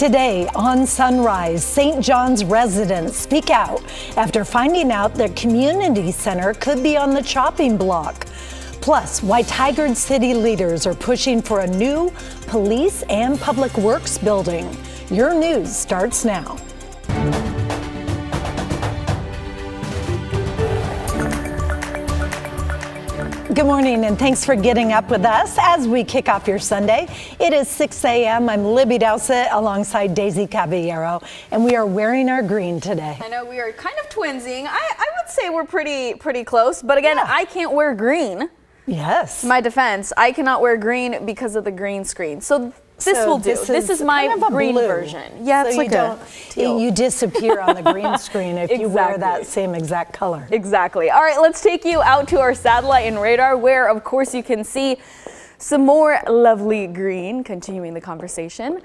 Today on Sunrise, St. John's residents speak out after finding out their community center could be on the chopping block. Plus, why Tigard city leaders are pushing for a new police and public works building. Your news starts now. Good morning, and thanks for getting up with us as we kick off your Sunday. It is 6 a.m. I'm Libby Dowsett alongside Daisy Caballero, and we are wearing our green today. I know we are kind of twinsing. I would say we're pretty close, but again, I can't wear green. Yes. My defense, I cannot wear green because of the green screen. So this will do. This is my kind of green blue version. Yeah, it's so like you disappear on the green screen if you wear that same exact color. Exactly. All right, let's take you out to our satellite and radar where, of course, you can see some more lovely green, continuing the conversation.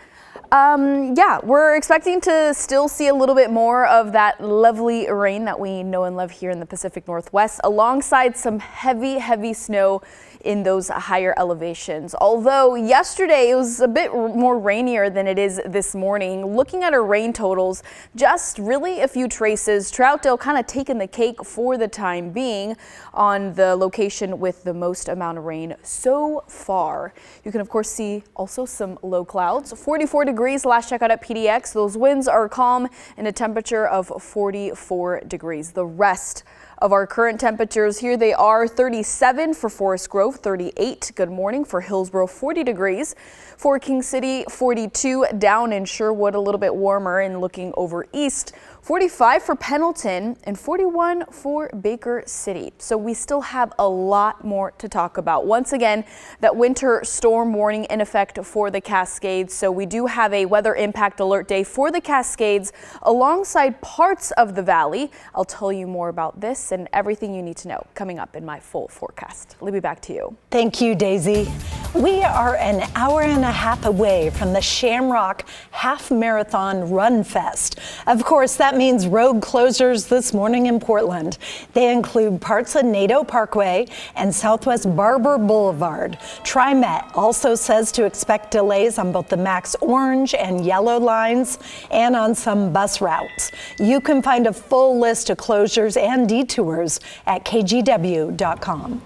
We're expecting to still see a little bit more of that lovely rain that we know and love here in the Pacific Northwest, alongside some heavy snow in those higher elevations. Although yesterday it was a bit more rainier than it is this morning. Looking at our rain totals, just really a few traces. Troutdale kind of taking the cake for the time being on the location with the most amount of rain so far. You can of course see also some low clouds. 44 degrees last check out at PDX. Those winds are calm and a temperature of 44 degrees. The rest of our current temperatures here, they are 37 for Forest Grove, 38. Good morning for Hillsborough, 40 degrees. For King City, 42. Down in Sherwood, a little bit warmer, and looking over east, 45 for Pendleton and 41 for Baker City. So we still have a lot more to talk about. Once again, that winter storm warning in effect for the Cascades. So we do have a weather impact alert day for the Cascades alongside parts of the valley. I'll tell you more about this and everything you need to know coming up in my full forecast. Libby, back to you. Thank you, Daisy. We are an hour and a half away from the Shamrock Half Marathon Run Fest. Of course, that means road closures this morning in Portland. They include parts of Nadeau Parkway and Southwest Barber Boulevard. TriMet also says to expect delays on both the Max Orange and Yellow lines and on some bus routes. You can find a full list of closures and detours at kgw.com.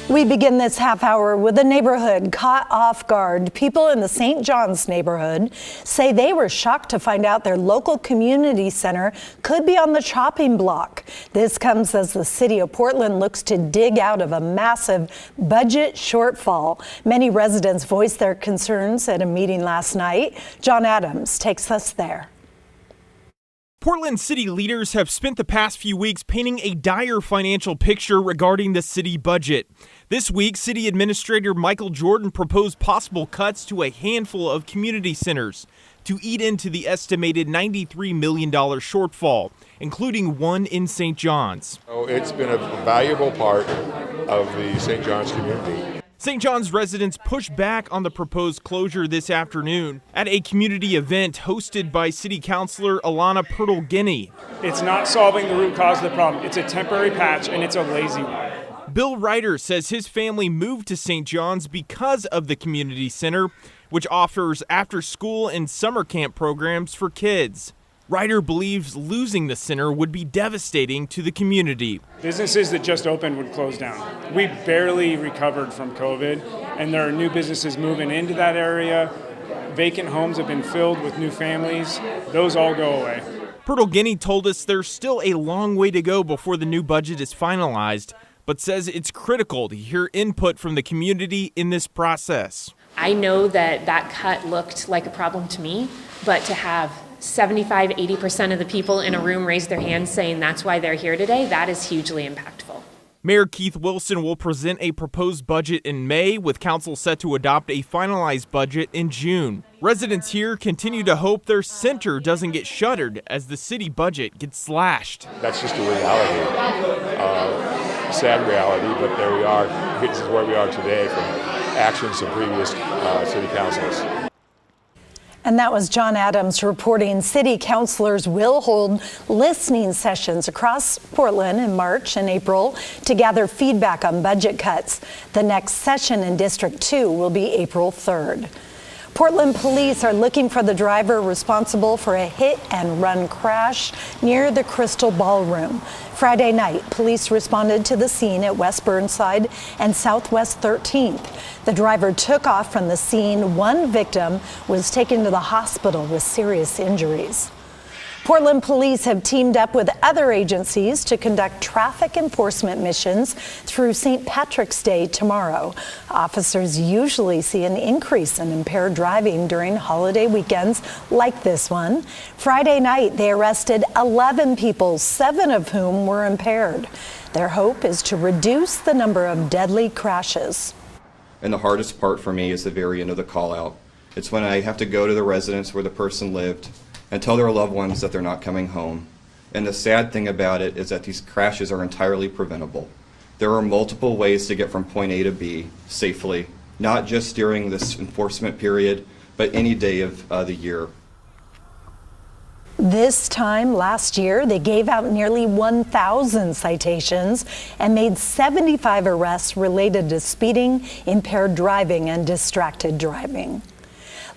We begin this half hour with a neighborhood caught off guard. People in the St. John's neighborhood say they were shocked to find out their local community center could be on the chopping block. This comes as the city of Portland looks to dig out of a massive budget shortfall. Many residents voiced their concerns at a meeting last night. John Adams takes us there. Portland city leaders have spent the past few weeks painting a dire financial picture regarding the city budget. This week, City Administrator Michael Jordan proposed possible cuts to a handful of community centers to eat into the estimated $93 million shortfall, including one in St. John's. It's been a valuable part of the St. John's community. St. John's residents pushed back on the proposed closure this afternoon at a community event hosted by City Councilor Alana Purtle-Guinea. It's not solving the root cause of the problem. It's a temporary patch, and it's a lazy one. Bill Ryder says his family moved to St. John's because of the community center, which offers after-school and summer camp programs for kids. Ryder believes losing the center would be devastating to the community. Businesses that just opened would close down. We barely recovered from COVID, and there are new businesses moving into that area. Vacant homes have been filled with new families. Those all go away. Purtle-Guinea told us there's still a long way to go before the new budget is finalized, but says it's critical to hear input from the community in this process. I know that cut looked like a problem to me, but to have 75-80% of the people in a room raise their hands saying that's why they're here today, that is hugely impactful. Mayor Keith Wilson will present a proposed budget in May, with council set to adopt a finalized budget in June. Residents here continue to hope their center doesn't get shuttered as the city budget gets slashed. That's just a reality, sad reality, but there we are. This is where we are today from actions of previous city councils. And that was John Adams reporting city councilors will hold listening sessions across Portland in March and April to gather feedback on budget cuts. The next session in District 2 will be April 3rd. Portland police are looking for the driver responsible for a hit-and-run crash near the Crystal Ballroom. Friday night, police responded to the scene at West Burnside and Southwest 13th. The driver took off from the scene. One victim was taken to the hospital with serious injuries. Portland police have teamed up with other agencies to conduct traffic enforcement missions through St. Patrick's Day tomorrow. Officers usually see an increase in impaired driving during holiday weekends like this one. Friday night, they arrested 11 people, 7 of whom were impaired. Their hope is to reduce the number of deadly crashes. And the hardest part for me is the very end of the call out. It's when I have to go to the residence where the person lived and tell their loved ones that they're not coming home. And the sad thing about it is that these crashes are entirely preventable. There are multiple ways to get from point A to B safely, not just during this enforcement period, but any day of the year. This time last year, they gave out nearly 1,000 citations and made 75 arrests related to speeding, impaired driving, and distracted driving.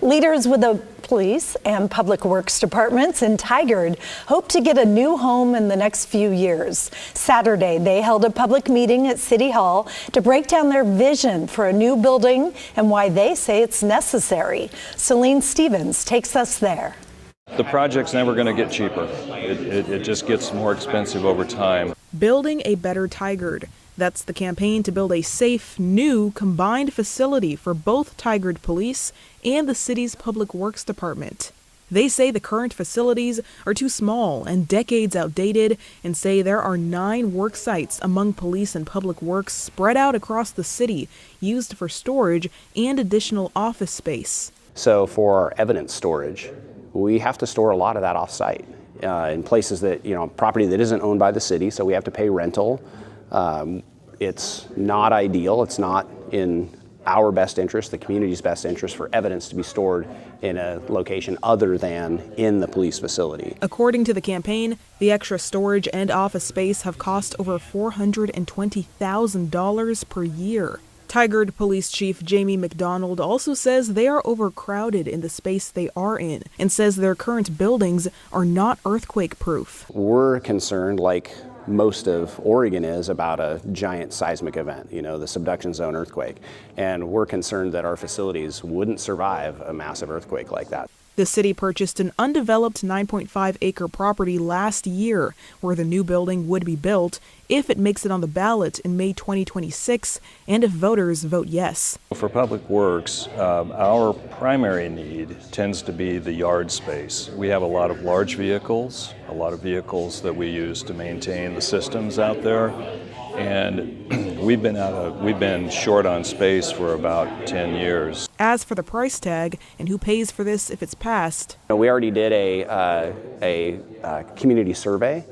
Leaders with the police and public works departments in Tigard hope to get a new home in the next few years. Saturday, they held a public meeting at City Hall to break down their vision for a new building and why they say it's necessary. Celine Stevens takes us there. The project's never going to get cheaper. It just gets more expensive over time. Building a better Tigard. That's the campaign to build a safe, new, combined facility for both Tigard Police and the city's Public Works Department. They say the current facilities are too small and decades outdated, and say there are 9 work sites among police and public works spread out across the city, used for storage and additional office space. So for evidence storage, we have to store a lot of that off-site in places that, property that isn't owned by the city, so we have to pay rental. It's not ideal. It's not in our best interest, the community's best interest, for evidence to be stored in a location other than in the police facility. According to the campaign, the extra storage and office space have cost over $420,000 per year. Tigard Police Chief Jamie McDonald also says they are overcrowded in the space they are in, and says their current buildings are not earthquake-proof. We're concerned, like most of Oregon is, about a giant seismic event, the subduction zone earthquake. And we're concerned that our facilities wouldn't survive a massive earthquake like that. The city purchased an undeveloped 9.5-acre property last year where the new building would be built if it makes it on the ballot in May 2026 and if voters vote yes. For Public Works, our primary need tends to be the yard space. We have a lot of large vehicles, a lot of vehicles that we use to maintain the systems out there, and we've been short on space for about 10 years. As for the price tag and who pays for this if it's passed, we already did a community survey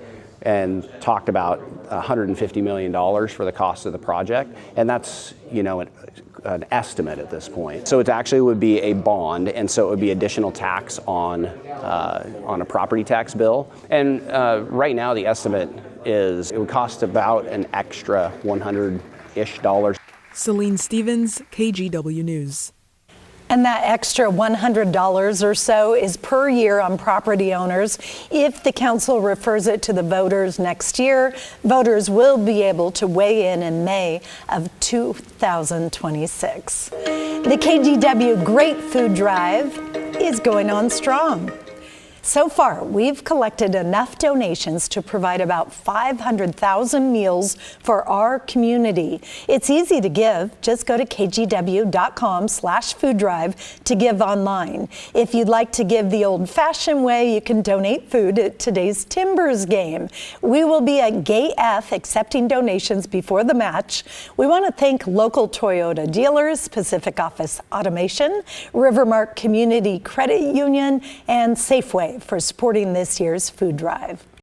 and talked about $150 million for the cost of the project, and that's an estimate at this point. So it actually would be a bond, and so it would be additional tax on a property tax bill. And right now the estimate is it would cost about an extra $100-ish. Celine Stevens, KGW News. And that extra $100 or so is per year on property owners. If the council refers it to the voters next year, voters will be able to weigh in May of 2026. The KGW Great Food Drive is going on strong. So far, we've collected enough donations to provide about 500,000 meals for our community. It's easy to give. Just go to kgw.com/food drive to give online. If you'd like to give the old-fashioned way, you can donate food at today's Timbers game. We will be at Gate F accepting donations before the match. We want to thank local Toyota dealers, Pacific Office Automation, Rivermark Community Credit Union, and Safeway for supporting this year's food drive.